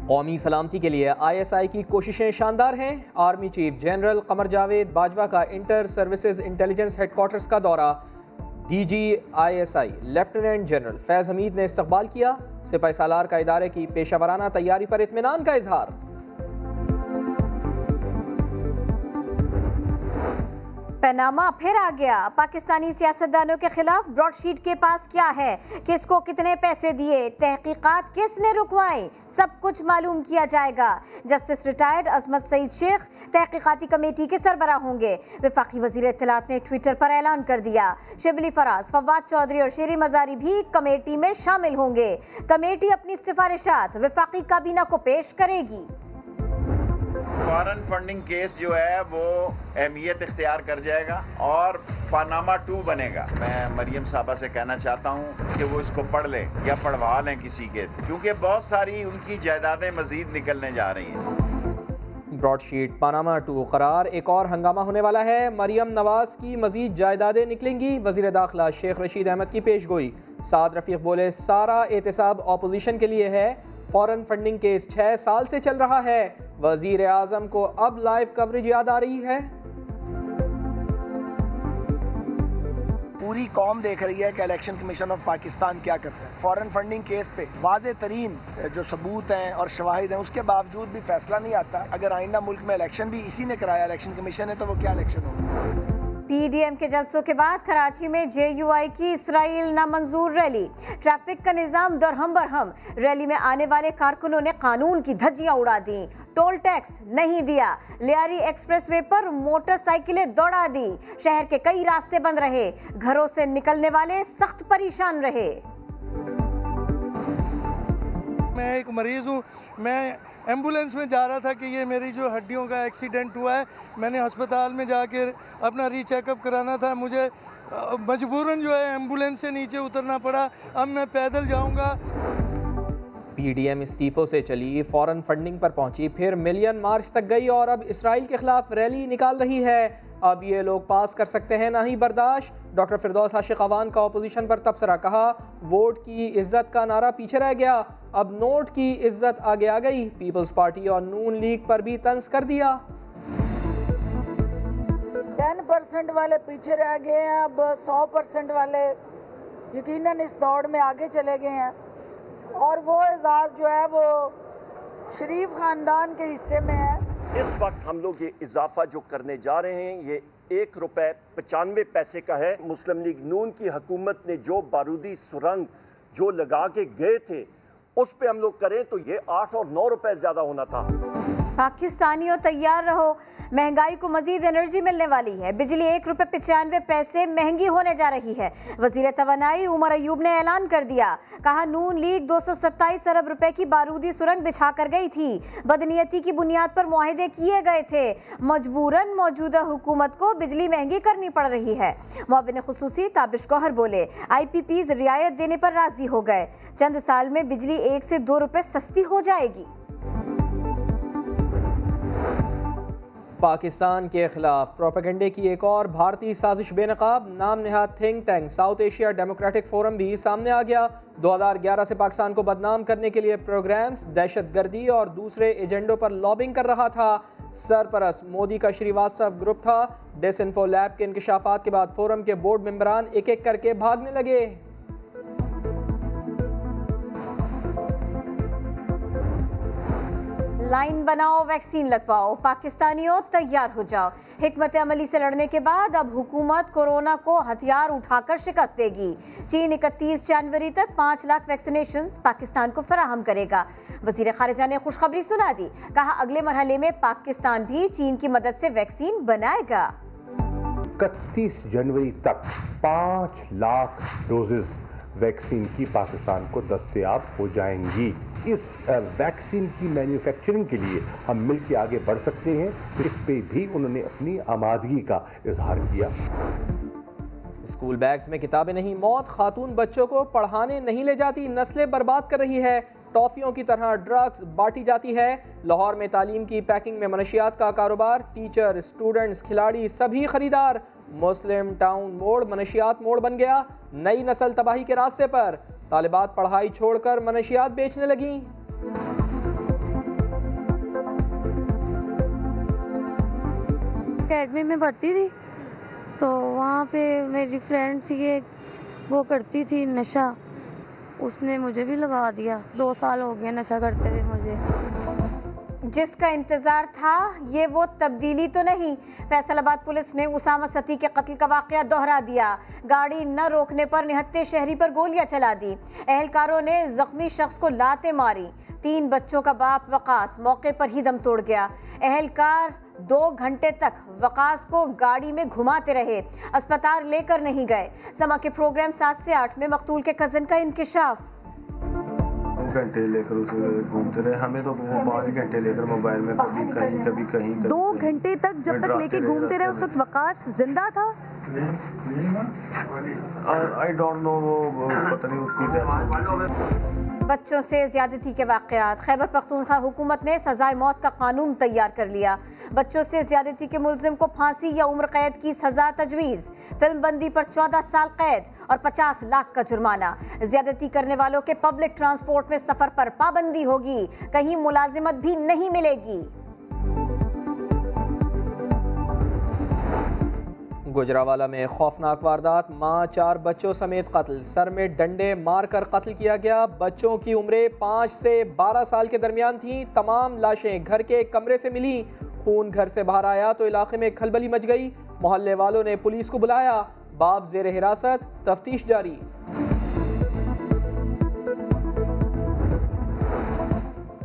कौमी सलामती के लिए ISI की कोशिशें शानदार हैं। Army chief general Qamar Javed Bajwa का इंटर सर्विसेज इंटेलिजेंस हेडक्वार्टर्स का दौरा। DG ISI लेफ्टिनेंट जनरल फैज़ हमीद ने इस्तकबाल किया। सिपाही सालार का इदारे की पेशावराना तैयारी पर इत्मीनान का इजहार। पनामा फिर आ गया। पाकिस्तानी सियासतदानों के खिलाफ ब्रॉडशीट के पास क्या है, किसको कितने पैसे दिए, तहकीकात किसने रुकवाई, सब कुछ मालूम किया जाएगा। जस्टिस रिटायर्ड अजमत सईद शेख तहकीकाती कमेटी के सरबराह होंगे। वफाकी वजीर इत्तलात ने ट्विटर पर ऐलान कर दिया। शिबली फराज, फवाद चौधरी और शेरी मजारी भी कमेटी में शामिल होंगे। कमेटी अपनी सिफारिशात वफाकी काबीना को पेश करेगी। फॉरेन फंडिंग केस जो है वो अहमियत इख्तियार कर जाएगा और पानामा 2 बनेगा। मैं मरियम साहबा से कहना चाहता हूँ कि वो इसको पढ़ लें या पढ़वा लें किसी के, क्योंकि बहुत सारी उनकी जायदादें मजीद निकलने जा रही हैं। ब्रॉडशीट पानामा 2 करार। एक और हंगामा होने वाला है। मरियम नवाज की मजीद जायदादें निकलेंगी। वजीर दाखिला शेख रशीद अहमद की पेशगोई। साद रफीक बोले सारा एहतसाब ऑपोजिशन के लिए है। फॉरेन फंडिंग केस 6 साल से चल रहा है। वजीर आजम को अब लाइव कवरेज याद आ रही है। पूरी कौम देख रही है कि इलेक्शन कमीशन ऑफ पाकिस्तान क्या करता है। फॉरेन फंडिंग केस पे वाज़े तरीन जो सबूत हैं और शवाहिद हैं, उसके बावजूद भी फैसला नहीं आता। अगर आइंदा मुल्क में इलेक्शन भी इसी ने कराया, इलेक्शन कमीशन है, तो वो क्या इलेक्शन होगा। PDM के जलसों के बाद कराची में JUI की इसराइल नामंजूर रैली। ट्रैफिक का निजाम दरहम बरहम। रैली में आने वाले कारकुनों ने कानून की धज्जियां उड़ा दी। टोल टैक्स नहीं दिया। लियारी एक्सप्रेसवे पर मोटरसाइकिलें दौड़ा दी। शहर के कई रास्ते बंद रहे। घरों से निकलने वाले सख्त परेशान रहे। मैं एक मरीज़ हूँ। मैं एम्बुलेंस में जा रहा था कि ये मेरी जो हड्डियों का एक्सीडेंट हुआ है, मैंने अस्पताल में जाकर अपना रीचेकअप कराना था। मुझे मजबूरन जो है एम्बुलेंस से नीचे उतरना पड़ा। अब मैं पैदल जाऊँगा। PDM इस्तीफों से चली, फॉरेन फंडिंग पर पहुंची, फिर मिलियन मार्च तक गई और अब इसराइल के खिलाफ रैली निकाल रही है। अब ये लोग पास कर सकते हैं ना ही बर्दाश्त। डॉक्टर फिरदौस आशिक अवान का अपोजिशन पर तबसरा। कहा वोट की इज्जत का नारा पीछे रह गया, अब नोट की इज्जत आगे आ गई। पीपल्स पार्टी और नून लीग पर भी तंज कर दिया। 10% वाले पीछे रह गए हैं, अब 100% वाले यकीनन इस दौड़ में आगे चले गए हैं और वो एजाज़ जो है वो शरीफ ख़ानदान के हिस्से में है। इस वक्त हम लोग ये इजाफा जो करने जा रहे हैं ये ₹1.95 का है। मुस्लिम लीग नून की हुकूमत ने जो बारूदी सुरंग जो लगा के गए थे उस पे हम लोग करें तो ये 8 और 9 रुपए ज्यादा होना था। पाकिस्तानियों तैयार रहो, महंगाई को मजीद एनर्जी मिलने वाली है। बिजली ₹1.95 महंगी होने जा रही है। वजीर तवानाई उमर अयूब ने ऐलान कर दिया। कहा नून लीग 227 अरब रुपए की बारूदी सुरंग बिछा कर गई थी। बदनीयती की बुनियाद पर मुआहदे किए गए थे। मजबूरन मौजूदा हुकूमत को बिजली महंगी करनी पड़ रही है। मुअव्विन खुसूसी ताबिश गौहर बोले IPPs रियायत देने पर राजी हो गए। चंद साल में बिजली 1 से 2 रुपए सस्ती हो जाएगी। पाकिस्तान के खिलाफ प्रोपेगेंडे की एक और भारतीय साजिश बेनकाब। नाम नहाद think tank South Asia Democratic Forum भी सामने आ गया। 2011 से पाकिस्तान को बदनाम करने के लिए प्रोग्राम्स, दहशतगर्दी और दूसरे एजेंडों पर लॉबिंग कर रहा था। सरपरस्त मोदी का श्रीवास्तव ग्रुप था। डिसइंफो लैब के इंकशाफात के बाद फोरम के बोर्ड मेंबरान एक एक करके भागने लगे। लाइन बनाओ, वैक्सीन लगवाओ, पाकिस्तानियों तैयार हो जाओ। हिकमत अमली से लड़ने के बाद अब हुकूमत कोरोना को हथियार उठाकर शिकस्त देगी। चीन 31 जनवरी तक 5 लाख वैक्सीनेशन पाकिस्तान को फराहम करेगा। वजीर खारिजा ने खुशखबरी सुना दी। कहा अगले मरहले में पाकिस्तान भी चीन की मदद से वैक्सीन बनाएगा। 31 जनवरी तक 5 लाख डोजेस वैक्सीन की पाकिस्तान को दस्तयाब हो जाएंगी। इस वैक्सीन की मैन्युफैक्चरिंग के लिए हम मिल के आगे बढ़ सकते हैं। इस पे भी उन्होंने अपनी आमादगी का इजहार किया। स्कूल बैग्स में किताबें नहीं, मौत। खातून बच्चों को पढ़ाने नहीं ले जाती, नस्लें बर्बाद कर रही है। टॉफियों की तरह ड्रग्स बांटी जाती है। लाहौर में तालीम की पैकिंग में मनशियात का कारोबार। टीचर, स्टूडेंट्स, खिलाड़ी सभी खरीदार। मुस्लिम टाउन मोड़ मनशियात मोड़ बन गया। नई नस्ल तबाही के रास्ते पर। तालिबात पढ़ाई छोड़कर मनशियात बेचने लगी। एकेडमी में भर्ती थी, तो वहाँ पे मेरी फ्रेंड थी एक, वो करती थी नशा, उसने मुझे भी लगा दिया। 2 साल हो गए नशा करते हुए मुझे। जिसका इंतजार था ये वो तब्दीली तो नहीं। फैसलाबाद पुलिस ने उसामा सती के कत्ल का वाकया दोहरा दिया। गाड़ी न रोकने पर निहत्थे शहरी पर गोलियां चला दी। एहलकारों ने जख्मी शख्स को लातें मारी। 3 बच्चों का बाप वकास मौके पर ही दम तोड़ गया। एहलकार 2 घंटे तक वकास को गाड़ी में घुमाते रहे, अस्पताल लेकर नहीं गए। समा के प्रोग्राम 7 से 8 में मकतूल के कजन का इंकिशाफ। 2 घंटे लेकर उसे घूमते रहे, हमें तो वो 5 घंटे लेकर मोबाइल में कभी कहीं 2 घंटे तक जब तक लेके घूमते रहे। उस वक्त वकास जिंदा था? आई डोंट नो, वो पता नहीं उसकी डेथ। बच्चों से ज्यादती के वाकयात। खैबर पख्तूनख्वा हुकूमत ने सजाए मौत का कानून तैयार कर लिया। बच्चों से ज्यादती के मुल्जिम को फांसी या उम्र कैद की सजा तजवीज़। फिल्म बंदी पर 14 साल कैद और 50 लाख का जुर्माना। ज्यादती करने वालों के पब्लिक ट्रांसपोर्ट में सफर पर पाबंदी होगी। कहीं मुलाजिमत भी नहीं मिलेगी। गुजरावाला में खौफनाक वारदात, मां 4 बच्चों समेत कत्ल। सर में डंडे मारकर कत्ल किया गया। बच्चों की उम्रें 5 से 12 साल के दरमियान थीं। तमाम लाशें घर के एक कमरे से मिली। खून घर से बाहर आया तो इलाके में खलबली मच गई। मोहल्ले वालों ने पुलिस को बुलाया। बाप जेर हिरासत, तफ्तीश जारी।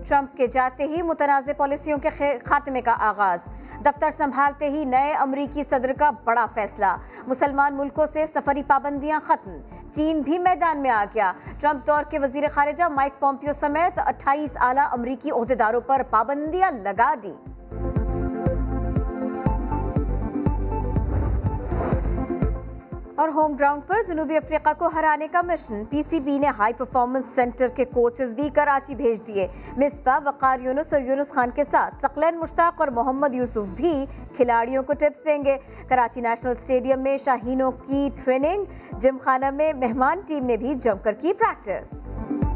ट्रंप के जाते ही मुतनाज़ पॉलिसियों के खात्मे का आगाज। दफ्तर संभालते ही नए अमरीकी सदर का बड़ा फैसला। मुसलमान मुल्कों से सफरी पाबंदियां खत्म। चीन भी मैदान में आ गया। ट्रंप दौर के वजीर खारिजा माइक पॉम्पियो समेत 28 आला अमरीकी ओहदेदारों पर पाबंदियां लगा दी। और होम ग्राउंड पर जनूबी अफ्रीका को हराने का मिशन। पीसीबी ने हाई परफॉर्मेंस सेंटर के कोचेस भी कराची भेज दिए। मिसबा, वकार यूनुस और यूनुस खान के साथ सकलैन मुश्ताक और मोहम्मद यूसुफ भी खिलाड़ियों को टिप्स देंगे। कराची नेशनल स्टेडियम में शाहीनों की ट्रेनिंग। जिम खाना में मेहमान टीम ने भी जमकर की प्रैक्टिस।